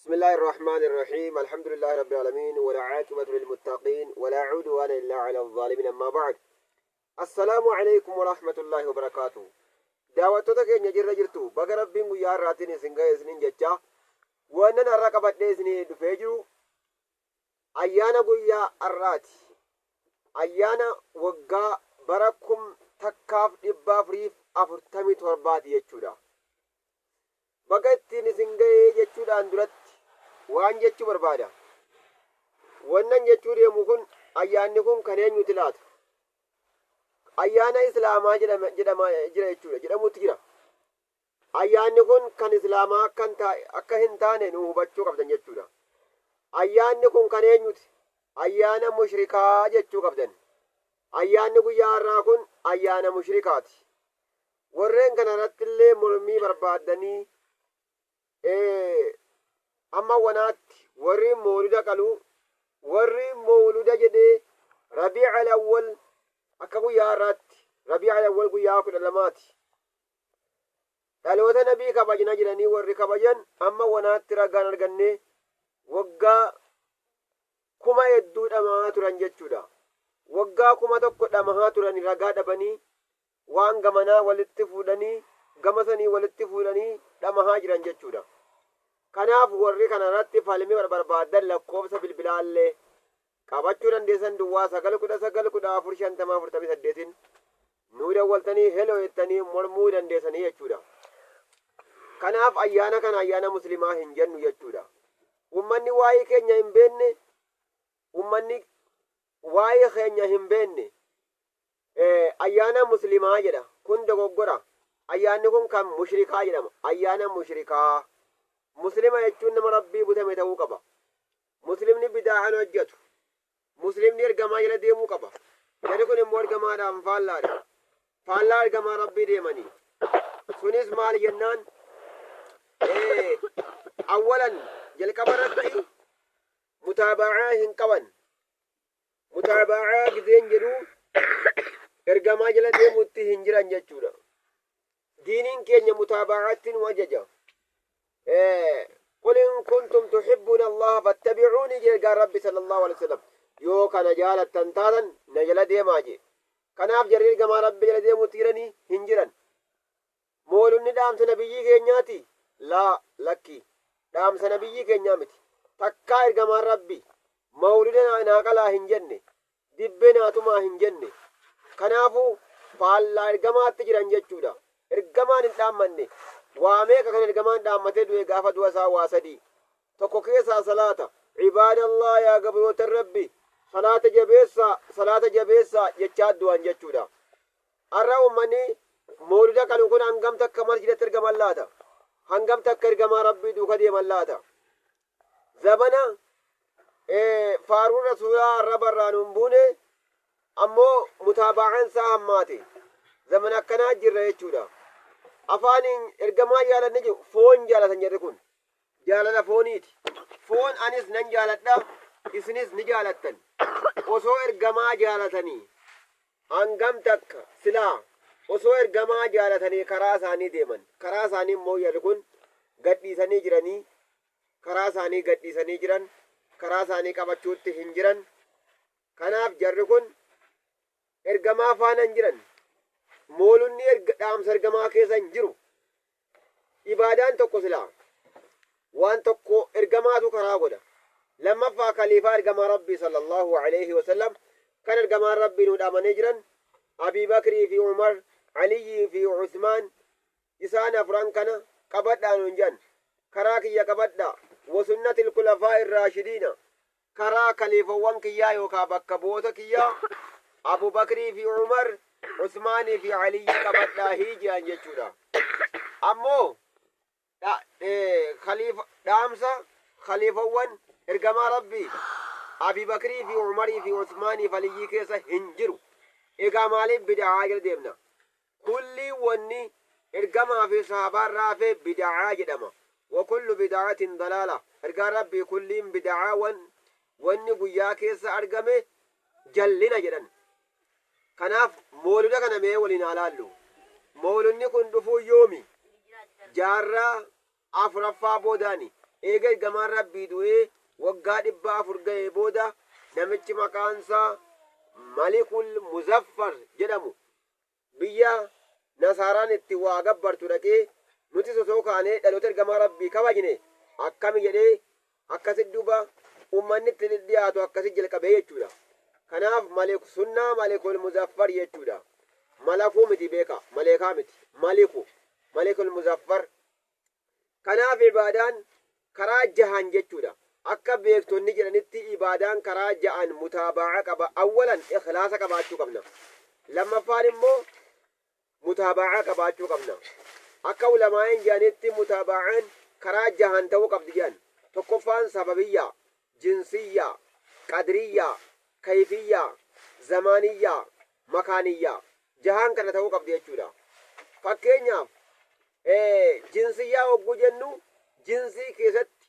بسم الله الرحمن الرحيم. الحمد لله رب العالمين ولا عاقبة للمتقين ولا عدوان إلا على الظالمين. أما بعد، السلام عليكم ورحمة الله وبركاته. دعوتك إن يجر جرتو بقرب بينو يا راتين سنجا سنين جتة وانا نرقبت ديسني دفجرو أيانا قويا الرات أيانا وقا بركم تكاف إبا فريف أفرتمي توربات يجودا بقتين سنجا يجودا اندرت waan jechuu barbaada. Wannan jechuu deemu kun ayyaanni kun kan eenyuti laata? Ayyaana islaamaa jira jechuudha, jedhamutti jira. Ayyaanni kun kan islaamaa akka hin taane nu hubachuu qabdan jechuudha. Ayyaanni kun kan eenyuti? Ayyaana mushrikaa jechuu qabdan. Ayyaanni guyyaa har'aa kun ayyaana mushrikaati. Warreen kana irratti illee mormii barbaadanii amma wanaatti warri mawlida qalu warri mawlida jedhee rabii'al awwal akka guyyaa har'aatti rabii'al awwal guyyaa 12 dhaloota nabii kabajna jedhanii warri kabajan amma wanaatti ragaan arganne waggaa 1000 hedduu dhamaa turan jechuudha. Waggaa 1000 dhamaa turan ragaa dhabanii waan gamanaa walitti fuudhanii gamasanii walitti fuudhanii dhamaa jiran jechuudha. Kanaaf warri kana irratti falmii barbaadan lakkoofsa bilbilaallee qabachuu dandeessan duwwaa 910 nuu dawwaltanii heloo jettanii mormuu dandeessanii jechuudha. Kanaaf ayyaana kana ayyaana muslimaa hin jennu jechuudha. Ummanni waa'ee keenya hin beenne, ummanni waa'ee keenya hin beenne ayyaana muslimaa jedha. Kun dogoggora. Ayyaanni kun kan mushrikaa jedhama. Ayyaana mushrikaa. Muslima jechuun nama rabbii butame ta'uu qaba. Muslimni bidaa'an hojjetu. Muslimni ergamaa jala deemuu qaba. Jarri kun immoo ergamaadhaan faallaadha. Faallaa ergamaa rabbii deemanii. Sunis maal jennaan? Awwalan jalqaba irratti mutaaba'aa hin qaban. Mutaaba'aa gizeen jedhu ergamaa jala deemuutti hin jiran jechuudha. Diiniin keenya mutaaba'aatti nu ajaja. قل إن كنتم تحبون الله فاتبعوني جل ربي صلى الله عليه وسلم يو كان جالة تنتالا نجل ديماجي كان أفجر كما ربي جل ديمو تيرني هنجرا مولو ندام سنبيي كينياتي لا لكي دام سنبيي كينيامتي تكاير كما ربي مولدنا ناقلا هنجني دبنا تما هنجني كنافو فالله إرقما تجران جتشودا إرقما ندام مني واميك كان الجمان دامته دوي غافة دوسا واسدي تكوكيسا صلاة عباد الله يا قبروت الربي صلاة جبيسا يجاد دوان جتودا أرى أمني مولدا كانوا كون هنگم تك مسجد ترجم الله تا هنگم تك كرجم ربي دوخ ديم الله تا زبنا فارون رسول رب الرانون بونه أمو متابعان ساماتي زمنا كنا جرى يجودا afaanin ergamaa jaalanne jiru foon jaalatan jedhe kun jaalala fooniiti. Foon anis nan jaaladha, isinis ni jaalattan. Osoo ergamaa jaalatanii hangam takka silaa osoo ergamaa jaalatanii karaa isaanii deeman. Karaa isaanii immoo jedhe kun gadhiisanii jiranii, karaa isaanii gadhiisanii jiran, karaa isaanii qabachuutti hin jiran. Kanaaf jarri kun ergamaa faana hin jiran. Moolunni dhaamsa ergamaa keessa hin jiru. Ibaadaan tokko silaa waan tokko ergamaatu karaa godha. Lammaffaa khaliifaa ergamaa rabbii sallallahu alayhi wasallam kan ergamaa rabbii nu dhaamanii jiran Abii Bakrii fi Umar, Aliyii fi Usmaan isaan afran kana qabadhaa nuun jedhan. Karaa kiyya qabadhaa wasunnatil kulafaa irraashidiina karaa khaliifawwan kiyyaa yookaan bakka bu'oota kiyyaa Abu Bakrii fi Umar Usmaanii fi Aliyyi qabadhaa hiijaan jechuudha. Ammoo dhaamsa khaliifawwan ergamaa rabbii Abii Bakrii fi Umarii fi Usmaanii fi Aliyyi keessa hin jiru. Egaa maaliif bid'aa jala deemna? Kulli wanni ergamaa fi sahabaa irraa fe bid'aa jedhama. Wa kullu bid'aatin dalaala. Ergaa rabbii kulliin bid'aa wanni guyyaa keessa argame jallina jedhan. Kanaaf moolida kana mee waliin ilaallu. Moolunni kun dhufuu yoomi? Jaarraa afuraffaa boodaani eega ergamaan rabbii du'ee waggaa 400 ga'ee booda namichi maqaansaa malikul muzaffar jedhamu biyya nasaaraan itti waa gabbartu dhaqee nuti osoo kaanee dhaloota ergamaa rabbii kabajne akkami jedhee akkasit duba ummanni itti dhiyaatu akkasit jalqabee jechuudha. Kanaaf malik sunnaa malikul muzaffar jechuudha. Malakuu miti beeka maleekaa miti malikul muzaffar. Kanaaf ibaadaan karaa jahan jechuudha. Akka beektonni jedhanitti ibaadaan karaa jahan mutaabaa qaba. Awwalan ikhlaasa qabaachuu qabna. Lammaffaan immoo mutaabaa qabaachuu qabna. Akka ulamaa'in jedhanitti mutaaba'aan karaa jahan ta'uu qabdi jedhan. Tokkoffaan sababiyyaa, jinsiyyaa, qadriyyaa, kayfiyyaa, zamaaniyyaa, makaaniyyaa. Jahan kana ta'uu qabdi jechuudha. Fakkeenyaaf jinsiyyaa hogguu jennu jinsii keessatti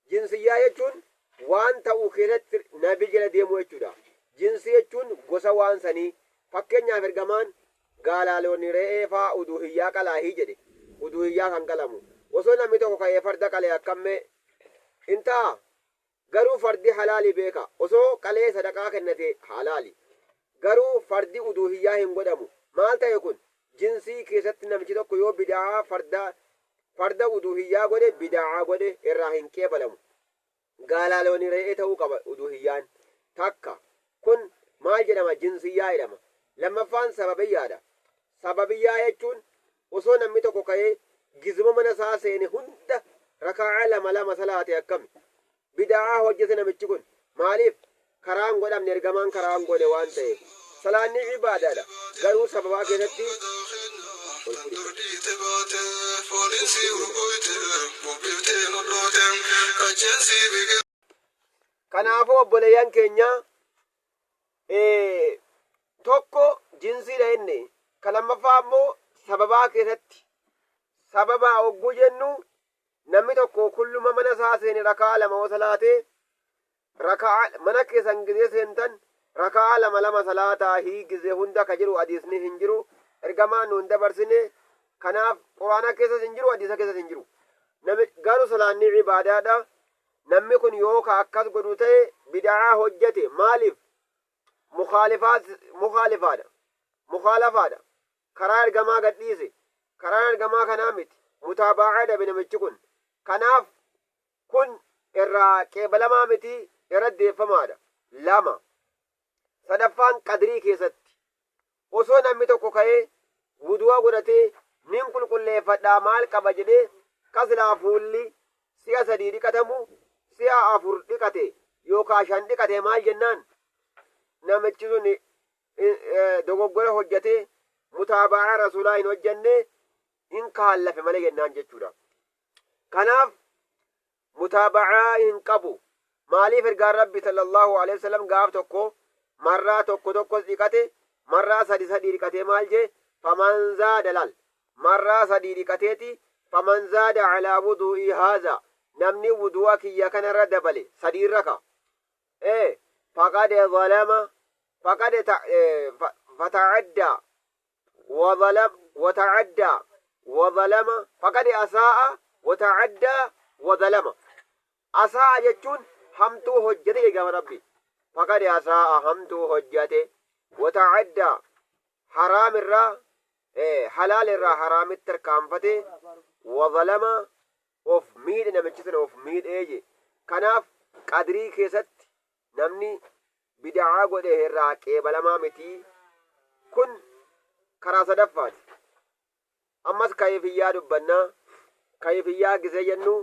jinsiyyaa jechuun waan ta'uu keessatti nabi jala deemu jechuudha. Jinsii jechuun gosa waan sanii. Fakkeenyaaf ergamaan gaalaaloonni re'ee faa uduhiyyaa qalaahii jedhe. Uduhiyyaa kan qalamu. Osoo namni tokko ka'ee farda qalee akkammee intaa garuu fardi halaali beeka. Osoo qalee sadaqaa kennate halaali. Garuu fardi uduhiyyaa hin godhamu. Maal ta'e kun jinsii keessatti namichi tokko yoo bida'aa farda uduhiyyaa godhe bida'aa godhe irraa hin qeebalamu. Gaalaaloonni re'ee ta'uu qaba uduhiyyaan takka. Kun maal jedhama? Jinsiyyaa jedhama. Lammaffaan sababiyyaadha. Sababiyyaa jechuun osoo namni tokko ka'ee gizma mana isaa seene hunda rakaa'aa lama salaate akkami? Bida'aa hojjete namichi kun. Maaliif? Karaan godhamne ergamaan karaan godhe waan ta'eef. Salaanni ibaadaadha. Garuu sababaa keessatti kanaafuu obboleeyyan keenya tokko jinsiidha inni. Kan lammaffaa immoo sababaa keessatti sababaa hogguu jennu namni tokko kulluma mana isaa seene rakaa lama salaatee rakaa mana keessan gizee seentan rakaa lama salaataa hii gizee hunda ka jiru hadiisni hin jiru. Ergamaan nuun dabarsine kanaaf quraana keessas hin jiru hadiisa keessas hin jiru. Garuu salaanni ibaadaadha. Namni kun yoo ka akkas godhu ta'e bid'aa hojjete maaliif? Mukhaalafaadha. Karaa ergamaa gadhiise. Karaa ergamaa kanaa miti. Mutaaba'aa dhabe namichi kun. Kanaaf kun irraa qeebalamaa miti irra deeffamaadha. Lama. Sadaffaan qadrii keessatti. Osoo namni tokko ka'ee wudu'a godhatee nin qulqulleeffadhaa maal qaba jedhee kaslaa fuulli si'a 3 dhiqatamu si'a 4 dhiqate yookaan 5 dhiqate maal jennaan namichi sun dogoggora hojjatee mutaaba'aa rasuulaa hin hojjenne in kaallafe malee jennaan jechuudha. Kanaaf mutaaba'aa hin qabu. Maaliif ergaan rabbi sallallahu alaihi wasallam gaaf tokko marraa tokkos dhiqate marraa 3 dhiqatee maal jee faman zaada lal marraa 3 dhiqateeti faman zaada calaa wuduu'ii haaza namni wudu'a kiyya kanarra dabale 3 raka faqad zalama faqad fata'adda وتعدى وظلم فقد أساء وتعدى وظلم. أساء جتون همتو هجته يا ربي فقد أساء همتو هجته وتعدى حرام الرا حلال الرا حرام التركامفته وظلم of miidhe namichi sun of miidhee kanaaf qadrii keessatti namni bid'aa godhe irraa qeebalamaa miti. Kun karaa sadaffaati. Ammas kayfiyyaa dubbannaa. Kayfiyyaa gisee jennu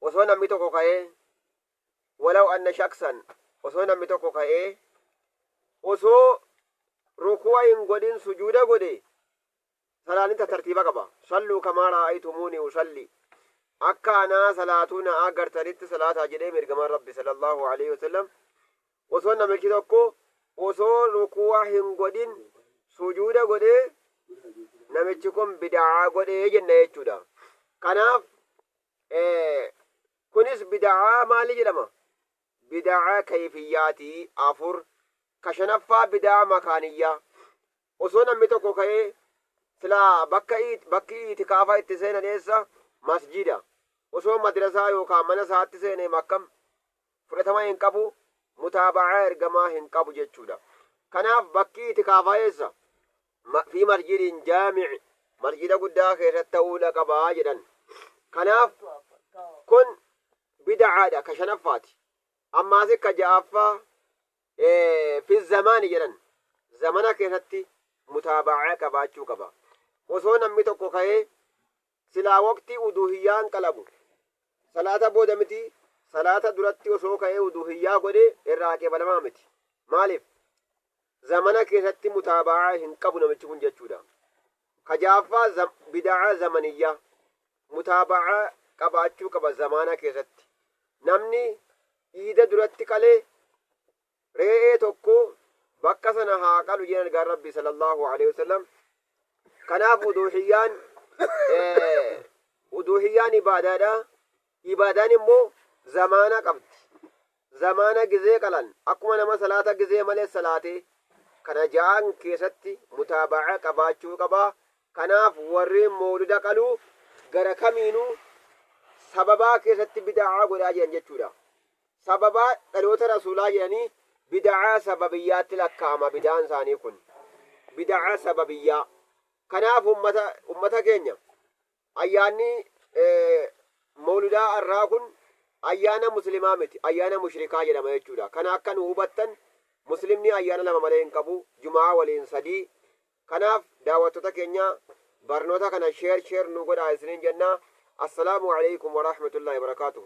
osoo namni tokko ka'ee walaw anna shaksan osoo namni tokko ka'ee osoo ruku'a hin godhin sujuuda godhe salaanin tartiiba qaba. Salluu kamaa ra'aytumuuni usalli. akka anaa salaatuu na agartanitti salaataa jedhee ergamaan rabbi sallallahu alaihi wasallam osoo namichi tokko osoo ruku'a hin godhin sujuuda godhee namichi kun bid'aa godhee jenna jechuudha. Kanaaf kunis bid'aa maali jedhama? Bid'aa kayfiyyaatii afur. Kashanaffaa bid'aa makaaniyyaa. Osoo namni tokko ka'ee silaa bakki itikaafa itti seenan eessa masjida osoo madrasaa yookaan mana isaatti seenee makkam fudhatama hin qabu, mutaaba'aa ergamaa hin qabu jechuudha. Kanaaf bakki itikaafaa eessa? Fi masjidin jaamici, masjida guddaa keessatti ta'uudha qabaa jedhan. Kanaaf kun bid'aadha ka shanaffaati. Ammaas ka ja'affaa fi zamaani jedhan, zamana keessatti mutaaba'aa qabaachuu qaba. Osoo namni tokko ka'ee silaa waqtii uduhiyyaan qalabu salaata booda miti, salaata duratti osoo ka'ee uduhiyyaa godhe irraa qeebalamaa miti. Maaliif? zamana keessatti mutaaba'aa hin qabu namichi kun jechuudha. Ka ja'affaa bid'aa zamaniyyaa, mutaaba'aa qabaachuu qaba zamana keessatti. Namni iida duratti qalee re'ee tokko bakka sana haa qalu jedhan ergaan Rabbii sallallahu alaihi wasallam. Kanaaf uduhiyyaan ibaadaadha. Ibaadaan immoo zamana qabdi. Zamana gizee qalan akkuma nama salaata gizee malee salaatee kana ja'an keessatti mutaaba'aa qabaachuu qaba. Kanaaf warreen mawlida qaluu gara kamiinuu sababaa keessatti bid'aa godhaa jiran jechuudha. Sababaa dhaloota rasuulaa jedhanii bid'aa sababiyyaatti lakkaa'ama. Bid'aan isaanii kun bid'aa sababiyyaa. Kanaaf ummata keenya ayyaanni mawlidaa irraa kun ayyaana muslimaa miti, ayyaana mushrikaa jedhama jechuudha. Kana akka nu hubattan muslimni ayyaana lama malee hin qabu, jumaa waliin sadii. Kanaaf daawwattoota keenya barnoota kana sheer nu godhaa isiniin jenna. Assalaamu alaykum wa rahmatullahi wa barakaatuh.